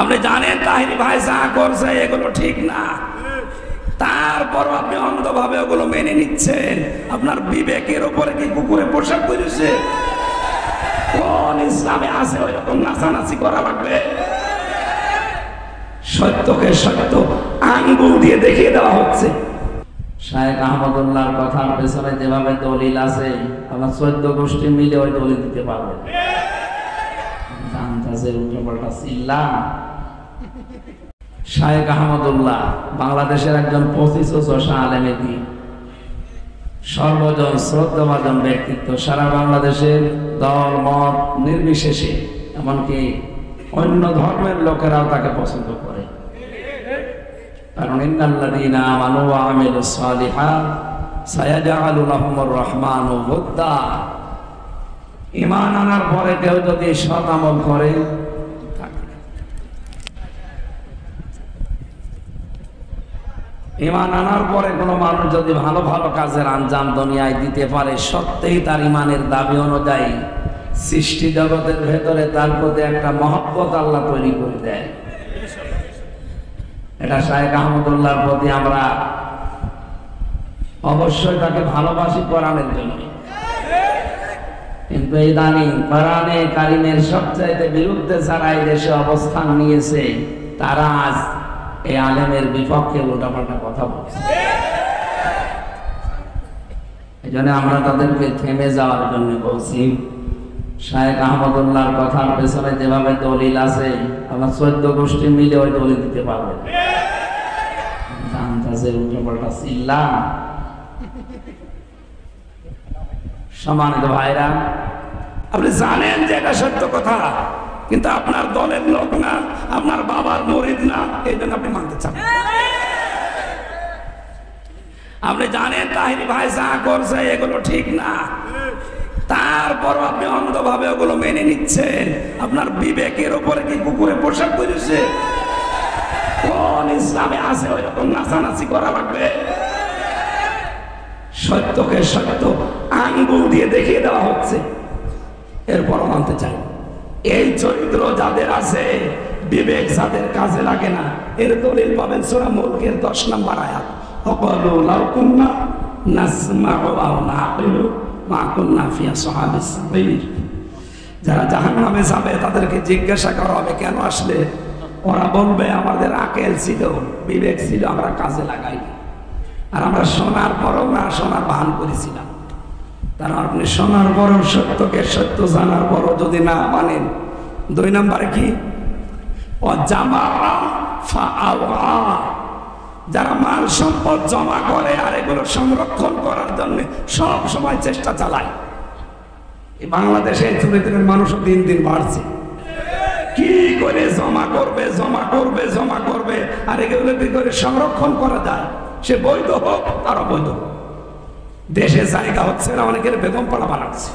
আপনি জানেন তাহিরি ভাই যা করছে এগুলো ঠিক না, তারপর আপনি অন্ধভাবে ওগুলো মেনে নিচ্ছেন। আপনার বিবেকের উপরে কি কুকুরে পোশাক করেছে? কোন ইসলামে আছে ওইরকম নাচানাচি করা লাগবে? সত্যকে সত্য আঙ্গুল দিয়ে দেখিয়ে দেওয়া হচ্ছে। শায়েখ আহমদুল্লাহর কথার পেছনে যেভাবে দলিল আছে, আমার 14 গোষ্ঠী মিলে ওই দলিল দিতে পারবে। শায়েখ আহমদুল্লাহ বাংলাদেশের একজন 25 আলেমে দিন, সর্বজন শ্রদ্ধাভাজন ব্যক্তিত্ব, সারা বাংলাদেশের দল মত নির্বিশেষে, এমনকি অন্য ধর্মের লোকেরাও তাকে পছন্দ করে। কারণ ইন্নাল্লাযীনা আমানু ওয়া আমিলুস সালিহাত সায়াজআলু লাহুমুর রহমানু ওয়ুদ্দা। ঈমান আনার পরে কেউ যদি সৎ আমল করে, ঈমান আনার পরে কোনো মানুষ যদি ভালো ভালো কাজের আঞ্জাম দুনিয়ায় দিতে পারে, সত্যিই তার ঈমানের দাবি অনুযায়ী সৃষ্টি জগতের ভেতরে তার প্রতি একটা মহব্বত আল্লাহ তৈরি করে দেয়। এটা শায়েখ আহমদুল্লাহর প্রতি আমরা অবশ্যই তাকে ভালোবাসি কোরআনের জন্য। কিন্তু ইদানিং কোরআনে কারিমের সবচাইতে বিরুদ্ধে যারা এই দেশে অবস্থান নিয়েছে, তারা আজ এই আলেমের বিপক্ষে উল্টাপাল্টা কথা বলছে। এই জন্য আমরা তাদেরকে থেমে যাওয়ার জন্য বলছি। শায়েখ আহমদুল্লাহর কথার পেছনে যেভাবে দলিল আছে, আমার 14 গোষ্ঠী মিলে ওই দলিল দিতে পারবে। উল্টাপাল্টা চিল্লা। সম্মানিত ভাইরা, আপনি জানেন যে এটা সত্য কথা, কিন্তু আপনার দলের লোক না, আপনার বাবার মুরিদ না, এই জন্য আপনি মানতে চান। আপনি জানেন তাহিরি ভাই যা করছে এগুলো ঠিক না, তারপর আপনি অন্ধভাবে ওগুলো মেনে নিচ্ছেন। আপনার বিবেকের উপরে কি কুকুরে পোশাক করেছে? কোন ইসলামে আছে ওইরকম নাচানাচি করা লাগবে? সত্যকে সত্য আঙ্গুল দিয়ে দেখিয়ে দেওয়া হচ্ছে, এরপর মানতে চাই। এই চরিত্র যাদের আছে, বিবেক যাদের কাজে লাগে না, এর দলিল পাবেন সূরা মুলকের 10 নম্বর আয়াত। ওয়াকালু লাউ কুন্না নাসমাউ আও নাআকিলু মা কুন্না ফি আসহাবিস সাবির। যারা জাহান্নামে যাবে তাদেরকে জিজ্ঞাসা করা হবে কেন আসলে? ওরা বলবে আমাদের আকল ছিল, বিবেক ছিল, আমরা কাজে লাগাই, আর আমরা শোনার পরও না শোনার ভান করেছিলাম। তারা আপনি শোনার পরও, সত্যকে সত্য জানার পরও যদি না মানেন, 2 নম্বরে কি? যারা মাল সম্পদ জমা করে আর এগুলো সংরক্ষণ করার জন্য সব সময় চেষ্টা চালায়। এই বাংলাদেশে চরিত্রের মানুষও দিন দিন বাড়ছে। কি করে জমা করবে জমা করবে জমা করবে, আর এগুলো কি করে সংরক্ষণ করা যায়, সে বৈধ হোক আর অবৈধ। দেশে জায়গা হচ্ছে না, অনেকের বেগম পাড়া বানাচ্ছে।